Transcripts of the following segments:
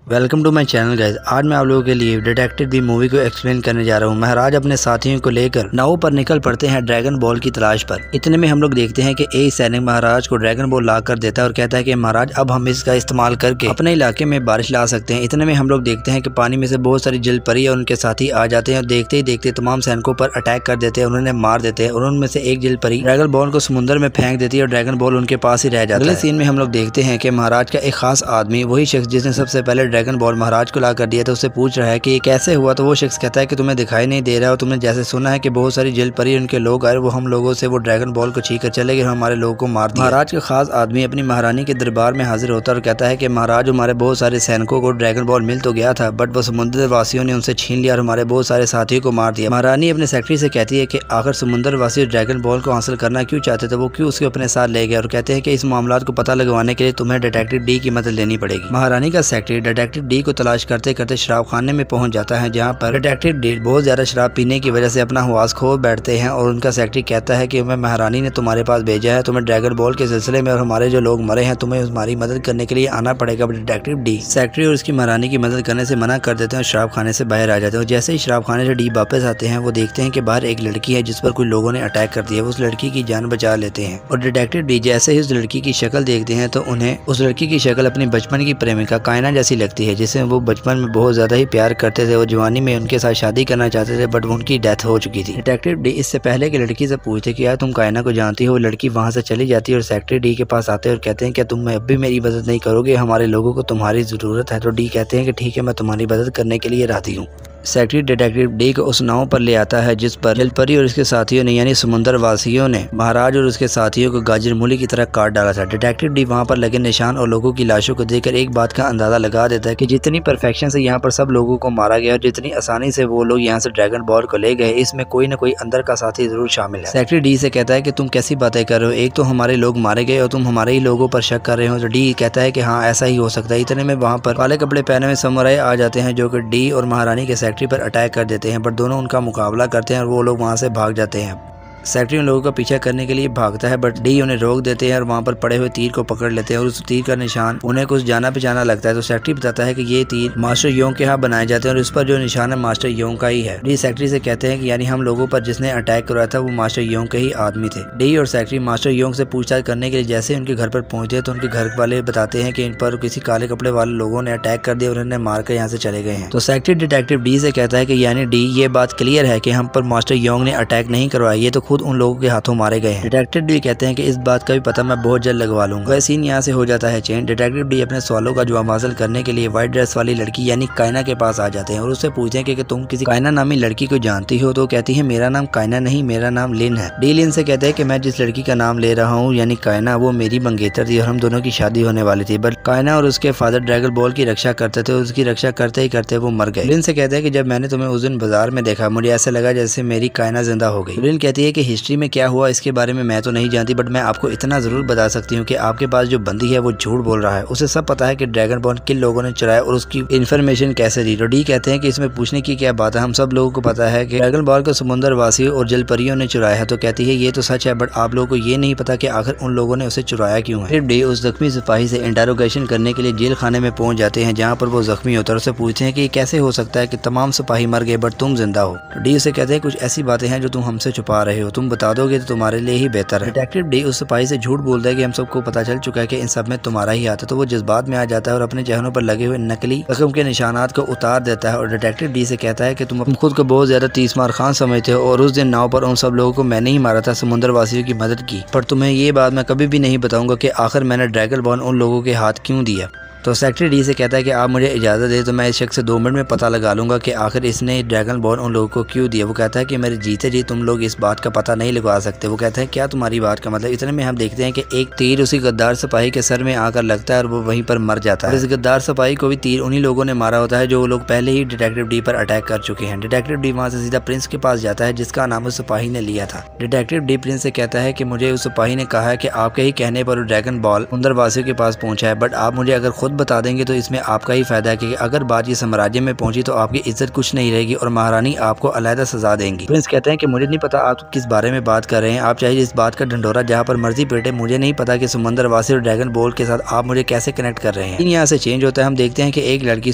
Welcome to my channel guys. आज मैं आप लोगों के लिए डिटेक्टिव दी मूवी को एक्सप्लेन करने जा रहा हूँ। महाराज अपने साथियों को लेकर नाव पर निकल पड़ते हैं ड्रैगन बॉल की तलाश पर। इतने में हम लोग देखते हैं कि एक सैनिक महाराज को ड्रैगन बॉल ला कर देता है और कहता है कि महाराज अब हम इसका इस्तेमाल करके अपने इलाके में बारिश ला सकते हैं। इतने में हम लोग देखते हैं कि पानी में से बहुत सारी जल परी और उनके साथी आ जाते हैं और देखते ही देखते तमाम सैनिकों पर अटैक कर देते हैं, उन्होंने मार देते हैं और उनमें से एक जल परी ड्रैगन बॉल को समुद्र में फेंक देती है और ड्रैगन बॉल उनके पास ही रह जाता है। अगले सीन में हम लोग देखते हैं कि महाराज का एक खास आदमी, वही शख्स जिसने सबसे पहले ड्रैगन बॉल महाराज ला कर दिया, तो उससे पूछ रहा है कि ये कैसे हुआ। तो वो शख्स कहता है कि तुम्हें दिखाई नहीं दे रहा और तुमने जैसे सुना है कि बहुत सारी जल परी उनके लोग आए, वो हम लोगों से वो ड्रैगन बॉल को छीन कर चले गए, हमारे लोगों को मार दिया। महाराज का खास आदमी अपनी महारानी के दरबार में हाजिर होता है और कहता है कि महाराज हमारे बहुत सारे सैनिकों को ड्रैगन बॉल मिल तो गया था, बट वो समुद्र वासियों ने उनसे छीन लिया और हमारे बहुत सारे साथियों को मार दिया। महारानी अपने सेक्रेटरी से कहती है कि आखिर समुद्र वासी ड्रैगन बॉल को हासिल करना क्यों चाहते थे, वो क्यों उसके अपने साथ ले गए, और कहते हैं कि इस मामला को पता लगवाने के लिए तुम्हें डिटेक्टिव डी की मदद लेनी पड़ेगी। महारानी का सेक्रेटरी डिटेक्टिव डी को तलाश करते करते शराब खाने में पहुंच जाता है, जहां पर डिटेक्टिव डी बहुत ज्यादा शराब पीने की वजह से अपना हवास खो बैठते हैं और उनका सेक्रेटरी कहता है कि मैं महारानी ने तुम्हारे पास भेजा है, तुम्हें ड्रैगन बॉल के सिलसिले में और हमारे जो लोग मरे हैं तुम्हें हमारी मदद करने के लिए आना पड़ेगा। डिटेक्टिव डी सेक्रेटरी और उसकी महारानी की मदद करने से मना कर देते हैं और शराब खाने से बाहर आ जाते हैं। और जैसे ही शराब खाने से डी वापस आते हैं, वो देखते हैं कि बाहर एक लड़की है जिस पर कुछ लोगों ने अटैक कर दिया। उस लड़की की जान बचा लेते हैं और डिटेक्टिव डी जैसे ही उस लड़की की शक्ल देखते हैं तो उन्हें उस लड़की की शक्ल अपनी बचपन की प्रेमिका कायना जैसी लगती है, जिसे वो बचपन में बहुत ज्यादा ही प्यार करते थे। वो जवानी में उनके साथ शादी करना चाहते थे, बट उनकी डेथ हो चुकी थी। डिटेक्टिव डी इससे पहले कि लड़की से पूछते कि यार तुम कायना को जानती हो, वो लड़की वहां से चली जाती है और सेक्रेटरी डी के पास आते हैं और कहते हैं कि तुम अब भी मेरी मदद नहीं करोगे, हमारे लोगों को तुम्हारी जरूरत है। तो डी कहते हैं कि ठीक है, मैं तुम्हारी मदद करने के लिए राजी हूँ। सेक्रेटरी डिटेक्टिव डी को उस नाव पर ले आता है जिस पर जलपरी और उसके साथियों ने यानी समुद्र वासियों ने महाराज और उसके साथियों को गाजर मूली की तरह काट डाला था। डिटेक्टिव डी वहां पर लगे निशान और लोगों की लाशों को देखकर एक बात का अंदाजा लगा देता है कि जितनी परफेक्शन से यहाँ पर सब लोगों को मारा गया और जितनी आसानी से वो लोग यहाँ से ड्रैगन बॉल को ले गए, इसमें कोई न कोई अंदर का साथी जरूर शामिल है। सेक्रेटरी डी से कहता है कि तुम कैसी बातें कर रहे हो, एक तो हमारे लोग मारे गए और तुम हमारे ही लोगों पर शक कर रहे हो। तो डी कहता है कि हाँ ऐसा ही हो सकता है। इतने में वहाँ पर काले कपड़े पहने हुए समुराई आ जाते हैं जो कि डी और महारानी के सेक्रेटरी पर अटैक कर देते हैं, बट दोनों उनका मुकाबला करते हैं और वो लोग वहां से भाग जाते हैं। सेक्रेटरी उन लोगों का पीछा करने के लिए भागता है, बट डी उन्हें रोक देते हैं और वहां पर पड़े हुए तीर को पकड़ लेते हैं और उस तीर का निशान उन्हें कुछ जाना पहचाना लगता है। तो सेक्रेटरी बताता है कि ये तीर मास्टर योंग के यहाँ बनाए जाते हैं और इस पर जो निशान है मास्टर योंग का ही है। डी सेक्रेटरी से कहते हैं कि यानी हम लोगों पर जिसने अटैक करवाया था वो मास्टर योंग के ही आदमी थे। डी और सेक्रेटरी मास्टर योंग से पूछताछ करने के लिए जैसे उनके घर पर पहुंचते हैं तो उनके घर वाले बताते हैं कि इन पर किसी काले कपड़े वाले लोगों ने अटैक कर दिया और उन्हें मारकर यहाँ से चले गए हैं। तो सेक्रेटरी डिटेक्टिव डी से कहता है कि यानी डी ये बात क्लियर है कि हम पर मास्टर योंग ने अटैक नहीं करवाया, ये तो खुद उन लोगों के हाथों मारे गए हैं। डिटेक्टिव डी कहते हैं कि इस बात का भी पता मैं बहुत जल्द लगवा लूंगा। वह सीन यहाँ से हो जाता है चेंज। डिटेक्टिव डी अपने सवालों का जवाब हासिल करने के लिए व्हाइट ड्रेस वाली लड़की यानी कायना के पास आ जाते हैं और उससे पूछते हैं कि तुम किसी कायना नामी लड़की को जानती हो। तो कहती है मेरा नाम कायना नहीं, मेरा नाम लिन है। डी लिन से कहते हैं कि मैं जिस लड़की का नाम ले रहा हूँ यानी कायना, वो मेरी मंगेतर थी और हम दोनों की शादी होने वाली थी, बट कायना और उसके फादर ड्रैगन बॉल की रक्षा करते थे, उसकी रक्षा करते ही करते वो मर गए। लिन से कहते हैं कि जब मैंने तुम्हें उस दिन बाजार में देखा मुझे ऐसा लगा जैसे मेरी कायना जिंदा हो गई। लिन कहती है कि हिस्ट्री में क्या हुआ इसके बारे में मैं तो नहीं जानती, बट मैं आपको इतना जरूर बता सकती हूँ कि आपके पास जो बंदी है वो झूठ बोल रहा है। उसे सब पता है कि ड्रैगन बॉल किन लोगों ने चुराया और उसकी इन्फॉर्मेशन कैसे दी। तो डी कहते हैं कि इसमें पूछने की क्या बात है, हम सब लोगों को पता है कि ड्रैगन बॉल को समुद्र वासियों और जलपरियों ने चुराया है। तो कहती है ये तो सच है, बट आप लोगों को ये नहीं पता कि आखिर उन लोगों ने उसे चुराया क्यों है। फिर डी उस जख्मी सिपाही से इंटेरोगेशन करने के लिए जेल खाने में पहुंच जाते हैं जहाँ पर वो जख्मी होता है। उससे पूछते हैं कि कैसे हो सकता है कि तमाम सिपाही मर गए बट तुम जिंदा हो। तो डी उसे कहते हैं कुछ ऐसी बातें हैं जो तुम हमसे छुपा रहे हो, तुम बता दोगे तो तुम्हारे लिए ही बेहतर है। डिटेक्टिव डी उस सिपाही से झूठ बोलता है कि हम सबको पता चल चुका है कि इन सब में तुम्हारा ही हाथ है। तो वो जज्बात में आ जाता है और अपने चेहरों पर लगे हुए नकली रकम के निशानात को उतार देता है और डिटेक्टिव डी से कहता है कि तुम खुद को बहुत ज्यादा तीसमार खान समझते हो और उस दिन नाव पर उन सब लोगों को मैंने ही मारा था, समुद्र वासियों की मदद की, पर तुम्हें ये बात मैं कभी भी नहीं बताऊंगा कि आखिर मैंने ड्रैगन बॉल उन लोगों के हाथ क्यों दिया। तो सेक्रेटरी डी से कहता है कि आप मुझे इजाज़त दे तो मैं इस शख्स से 2 मिनट में पता लगा लूंगा कि आखिर इसने ड्रैगन बॉल उन लोगों को क्यों दिया। वो कहता है कि मेरे जीते जी तुम लोग इस बात का पता नहीं लगवा सकते। वो कहता है क्या तुम्हारी बात का मतलब। इतने में हम देखते हैं कि एक तीर उसी गद्दार सिपाही के सर में आकर लगता है और वो वहीं पर मर जाता है। इस गद्दार सिपाही को भी तीर उन्हीं लोगों ने मारा होता है जो लोग पहले ही डिटेक्टिव डी पर अटैक कर चुके हैं। डिटेक्टिव डी वहाँ से सीधा प्रिंस के पास जाता है जिसका नाम उस सिपाही ने लिया था। डिटेक्टिव डी प्रिंस से कहता है कि मुझे उस सिपाही ने कहा है कि आपके ही कहने पर ड्रैगन बॉल समुद्र वासियों के पास पहुंचा है, बट आप मुझे अगर खुद बता देंगे तो इसमें आपका ही फायदा है, क्योंकि अगर बात ये साम्राज्य में पहुंची तो आपकी इज्जत कुछ नहीं रहेगी और महारानी आपको अलहदा सजा देंगी। प्रिंस कहते हैं कि मुझे नहीं पता आप किस बारे में बात कर रहे हैं, आप चाहे इस बात का ढंढोरा जहाँ पर मर्जी पेटे, मुझे नहीं पता कि समुंदर वासी और ड्रैगन बॉल के साथ आप मुझे कैसे कनेक्ट कर रहे हैं। यहाँ से चेंज होता है, हम देखते हैं कि एक लड़की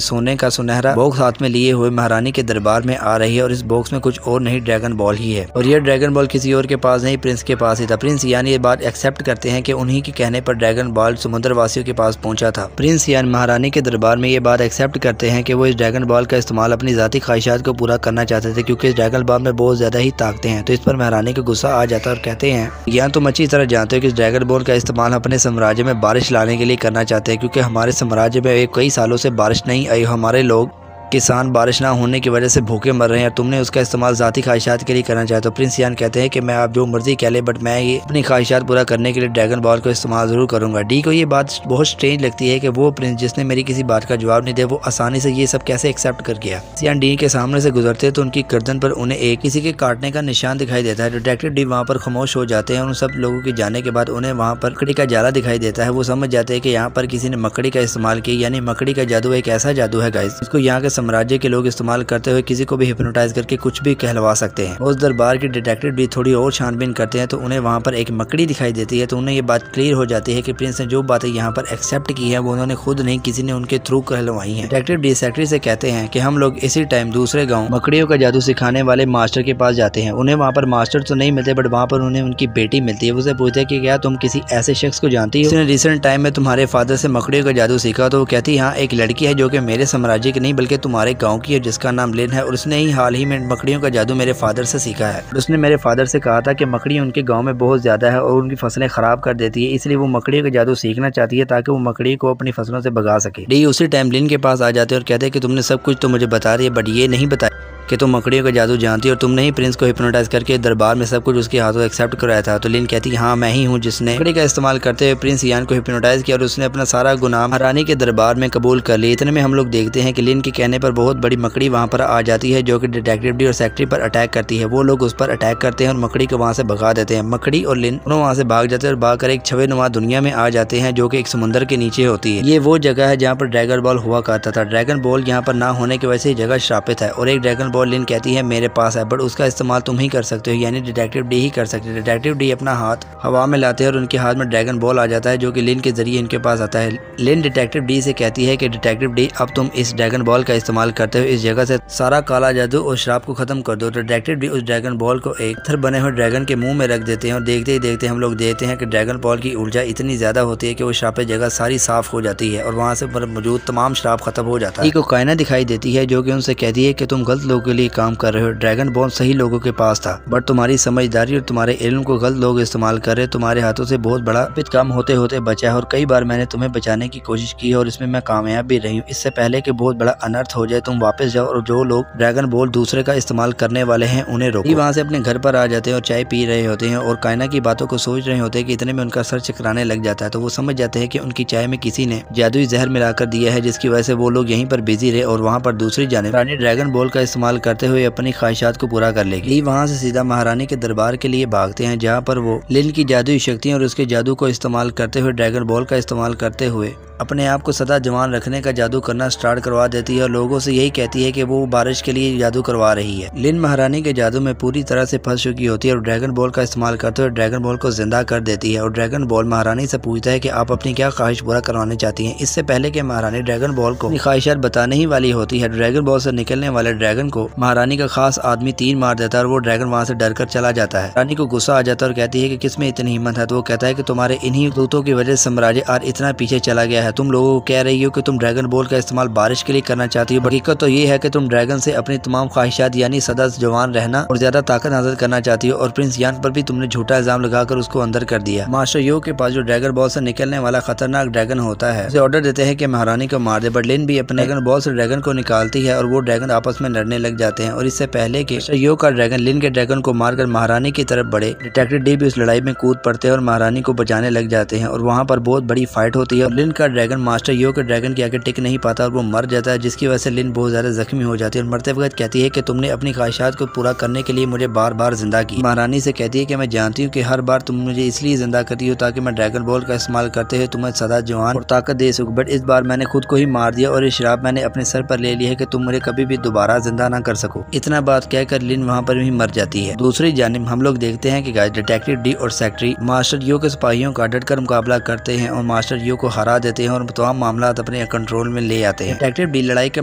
सोने का सुनहरा बॉक्स हाथ में लिए हुए महारानी के दरबार में आ रही है और इस बॉक्स में कुछ और नहीं ड्रैगन बॉल ही है और यह ड्रैगन बॉल किसी और के पास नहीं, प्रिंस के पास ही था। प्रिंस यानी ये बात एक्सेप्ट करते हैं कि उन्हीं के कहने पर ड्रैगन बॉल समुद्र वासियों के पास पहुंचा था। प्रिंस यानी महारानी के दरबार में ये बात एक्सेप्ट करते हैं कि वो इस ड्रैगन बॉल का इस्तेमाल अपनी जाती ख्वाहिशात को पूरा करना चाहते थे, क्योंकि इस ड्रैगन बॉल में बहुत ज्यादा ही ताकतें हैं। तो इस पर महारानी को गुस्सा आ जाता है और कहते हैं या तुम अच्छी तरह जानते हो कि इस ड्रैगन बॉल का इस्तेमाल अपने साम्राज्य में बारिश लाने के लिए करना चाहते हैं, क्योंकि हमारे साम्राज्य में कई सालों से बारिश नहीं आई, हमारे लोग किसान बारिश ना होने की वजह से भूखे मर रहे हैं, तुमने उसका इस्तेमाल जाती ख्वाहिशात के लिए करना चाहते हो। प्रिंस यान कहते हैं कि मैं आप जो मर्जी कह ले, बट मैं ये अपनी ख्वाहिशात पूरा करने के लिए ड्रैगन बॉल को इस्तेमाल जरूर करूंगा। डी को ये बात बहुत स्ट्रेंज लगती है कि वो प्रिंस जिसने मेरी किसी बात का जवाब नहीं दिया, वो आसानी से ये सब कैसे एक्सेप्ट कर गया। सियान डी के सामने से गुजरते तो उनकी गर्दन पर उन्हें एक किसी के काटने का निशान दिखाई देता है। डिटेक्टिव डी वहाँ पर खामोश हो जाते हैं। उन सब लोगों के जाने के बाद उन्हें वहाँ पर मकड़ी का जाला दिखाई देता है। वो समझ जाते हैं कि यहाँ पर किसी ने मकड़ी का इस्तेमाल किया, यानी मकड़ी का जादू एक ऐसा जादू है गाइस, इसको यहाँ के साम्राज्य के लोग इस्तेमाल करते हुए किसी को भी हिप्नोटाइज करके कुछ भी कहलवा सकते हैं। उस दरबार के डिटेक्टिव भी थोड़ी और छानबीन करते हैं तो उन्हें वहाँ पर एक मकड़ी दिखाई देती है। तो उन्हें ये बात क्लियर हो जाती है कि प्रिंस ने जो बातें यहाँ पर एक्सेप्ट की है वो उन्होंने खुद नहीं, किसी ने उनके थ्रू कहलवाई है। डिटेक्टिव डी सेक्रेटरी से कहते हैं कि हम लोग इसी टाइम दूसरे गाँव मकड़ियों का जादू सिखाने वाले मास्टर के पास जाते हैं। उन्हें वहाँ पर मास्टर तो नहीं मिलते, बट वहाँ पर उन्हें उनकी बेटी मिलती है। उसे पूछते हैं कि क्या तुम किसी ऐसे शख्स को जानती हो जिसने रिसेंट टाइम में तुम्हारे फादर से मकड़ियों का जादू सीखा? तो वो कहती है हाँ, एक लड़की है जो कि मेरे साम्राज्य की नहीं बल्कि तुम्हारे गाँव की है, जिसका नाम लिन है और उसने ही हाल ही में मकड़ियों का जादू मेरे फादर से सीखा है। उसने मेरे फादर से कहा था कि मकड़ियाँ उनके गांव में बहुत ज्यादा है और उनकी फसलें खराब कर देती है, इसलिए वो मकड़ियों का जादू सीखना चाहती है ताकि वो मकड़ी को अपनी फसलों से भगा सके। डी उसी टाइम लिन के पास आ जाते हैं और कहते हैं कि तुमने सब कुछ तो मुझे बता रही है, बट ये नहीं बताया कि तुम मकड़ियों का जादू जानती हो और तुमने ही प्रिंस को हिप्नोटाइज करके दरबार में सब कुछ उसके हाथों एक्सेप्ट कराया था। तो लिन कहती है हाँ, मैं ही हूँ जिसने मकड़ी का इस्तेमाल करते हुए प्रिंस यान को हिप्नोटाइज किया और उसने अपना सारा गुनाह महारानी के दरबार में कबूल कर लिया। इतने में हम लोग देखते हैं कि लिन के कहने पर बहुत बड़ी मकड़ी वहाँ पर आ जाती है जो कि डिटेक्टिव डी और सेक्रेटरी पर अटैक करती है। वो लोग उस पर अटैक करते हैं और मकड़ी को वहाँ से भगा देते हैं। मकड़ी और लिन दोनों वहाँ से भाग जाते हैं और भाग कर एक छवि नुमा दुनिया में आ जाते हैं जो कि एक समुद्र के नीचे होती है। ये वो जगह है जहाँ पर ड्रैगन बॉल हुआ करता था। ड्रैगन बॉल यहाँ पर ना होने की वजह से जगह श्रापित है और एक ड्रैगन बॉल लिन कहती है मेरे पास है, बट उसका इस्तेमाल तुम ही कर सकते हो, यानी डिटेक्टिव डी ही कर सकते हैं। डिटेक्टिव डी अपना हाथ हवा में लाते हैं और उनके हाथ में ड्रैगन बॉल आ जाता है जो कि लिन के जरिए इनके पास आता है। लिन डिटेक्टिव डी से कहती है कि डिटेक्टिव डी अब तुम इस ड्रैगन बॉल का इस्तेमाल करते हो इस जगह से सारा काला जादू और श्राप को खत्म कर दो। डिटेक्टिव डी उस ड्रैगन बॉल को एक पत्थर बने हुए ड्रैगन के मुंह में रख देते हैं और देखते ही देखते हम लोग देखते हैं कि ड्रैगन बॉल की ऊर्जा इतनी ज्यादा होती है कि वो श्रापित जगह सारी साफ हो जाती है और वहाँ से मौजूद तमाम श्राप खत्म हो जाता है। को कायना दिखाई देती है जो कि उनसे कहती है कि तुम गलत लोगों के लिए काम कर रहे हो। ड्रैगन बॉल सही लोगों के पास था, बट तुम्हारी समझदारी और तुम्हारे इल्म को गलत लोग इस्तेमाल कर रहे। तुम्हारे हाथों से बहुत बड़ा कम होते होते बचा है और कई बार मैंने तुम्हें बचाने की कोशिश की है और इसमें मैं कामयाब भी रही हूँ। इससे पहले कि बहुत बड़ा अनर्थ हो जाए तुम वापस जाओ और जो लोग ड्रैगन बॉल दूसरे का इस्तेमाल करने वाले हैं उन्हें रोको। वहाँ से अपने घर पर आ जाते हैं और चाय पी रहे होते हैं और कायना की बातों को सोच रहे होते हैं कि इतने में उनका सर चकराने लग जाता है। तो वो समझ जाते हैं कि उनकी चाय में किसी ने जादुई जहर मिलाकर दिया है, जिसकी वजह से वो लोग यहीं पर बिजी रहे और वहाँ पर दूसरी जानिब रानी ड्रैगन बॉल का इस्तेमाल करते हुए अपनी ख्वाहिशात को पूरा कर लेगी। वहाँ से सीधा महारानी के दरबार के लिए भागते हैं जहाँ पर वो लिन की जादुई शक्तियाँ और उसके जादू को इस्तेमाल करते हुए ड्रैगन बॉल का इस्तेमाल करते हुए अपने आप को सदा जवान रखने का जादू करना स्टार्ट करवा देती है और लोगों से यही कहती है कि वो बारिश के लिए जादू करवा रही है। लिन महारानी के जादू में पूरी तरह से फंस चुकी होती है और ड्रैगन बॉल का इस्तेमाल करते हुए ड्रैगन बॉल को जिंदा कर देती है और ड्रैगन बॉल महारानी से पूछता है कि आप अपनी क्या ख्वाहिश पूरा करवाना चाहती हैं। इससे पहले कि महारानी ड्रैगन बॉल को ख्वाहिशात बताने ही वाली होती है, ड्रैगन बॉल से निकलने वाले ड्रैगन को महारानी का खास आदमी तीर मार देता है और वो ड्रैगन वहाँ से डर कर चला जाता है। रानी को गुस्सा आ जाता है और कहती है कि किसमें इतनी हिम्मत है। तो वो कहता है कि तुम्हारे इन्हीं दूतों की वजह से साम्राज्य आज इतना पीछे चला गया है। तुम लोगों को कह रही हो कि तुम ड्रैगन बॉल का इस्तेमाल बारिश के लिए करना चाहती हो, हकीकत तो ये है कि तुम ड्रैगन से अपनी तमाम ख्वाहिशात यानी सदा जवान रहना और ज्यादा ताकत हासिल करना चाहती हो और प्रिंस यान पर भी तुमने झूठा इल्जाम लगाकर उसको अंदर कर दिया। मास्टर यो के पास जो ड्रैगन बॉल से निकलने वाला खतरनाक ड्रैगन होता है उसे ऑर्डर देते हैं कि महारानी को मार दे, बट लिन भी अपने ड्रैगन बॉल से ड्रैगन को निकालती है और वो ड्रैगन आपस में लड़ने लग जाते हैं और इससे पहले कि यो का ड्रैगन लिन के ड्रैगन को मारकर महारानी की तरफ बढ़े, डिटेक्टिव डी भी उस लड़ाई में कूद पड़ते हैं और महारानी को बचाने लग जाते हैं और वहाँ पर बहुत बड़ी फाइट होती है और लिन का ड्रैगन मास्टर यो के ड्रैगन के आगे टिक नहीं पाता और वो मर जाता है, जिसकी वजह से लिन बहुत ज्यादा जख्मी हो जाती है और मरते वक्त कहती है कि तुमने अपनी ख्वाहिशात को पूरा करने के लिए मुझे बार बार जिंदा की। महारानी से कहती है कि मैं जानती हूँ कि हर बार तुम मुझे इसलिए जिंदा करती हो ताकि मैं ड्रैगन बॉल का इस्तेमाल करते हुए तुम्हें सदा जवान और ताकत दे सकूं, बट इस बार मैंने खुद को ही मार दिया और ये शराब मैंने अपने सर पर ले ली है कि तुम मुझे कभी भी दोबारा जिंदा ना कर सको। इतना बात कहकर लिन वहाँ पर भी मर जाती है। दूसरी जानिब हम लोग देखते हैं कि डिटेक्टिव डी और सेक्रेटरी मास्टर यो के सिपाहियों का डटकर मुकाबला करते हैं और मास्टर यो को हरा देते हैं और तमाम मामला अपने कंट्रोल में ले आते हैं। डिटेक्टिव डी लड़ाई का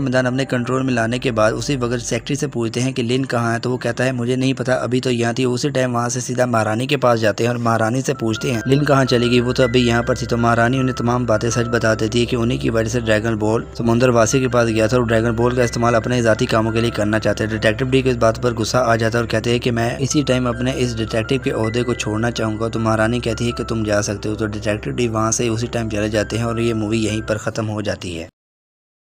मैदान अपने कंट्रोल में लाने के बाद उसी वक्त सेक्रेटरी से पूछते हैं कि लिन कहाँ है, तो वो कहता है मुझे नहीं पता, अभी तो यहाँ थी। उसी टाइम वहाँ से सीधा महारानी के पास जाते हैं और महारानी से पूछते हैं लिन कहाँ चली गई, वो तो अभी यहाँ पर थी। तो महारानी उन्हें तमाम बातें सच बता देती है कि उन्हीं की वजह से ड्रैगन बॉल समुद्र वासी के पास गया था और ड्रैगन बॉल का इस्तेमाल अपने जाती कामों के लिए करना चाहते हैं। डिटेक्टिव डी को इस बात पर गुस्सा आ जाता है और कहते हैं कि मैं इसी टाइम अपने इस डिटेक्टिव के ओहदे को छोड़ना चाहूंगा। तो महारानी कहती है कि तुम जा सकते हो। तो डिटेक्टिव डी वहाँ से उसी टाइम चले जाते हैं और ये मूवी यहीं पर खत्म हो जाती है।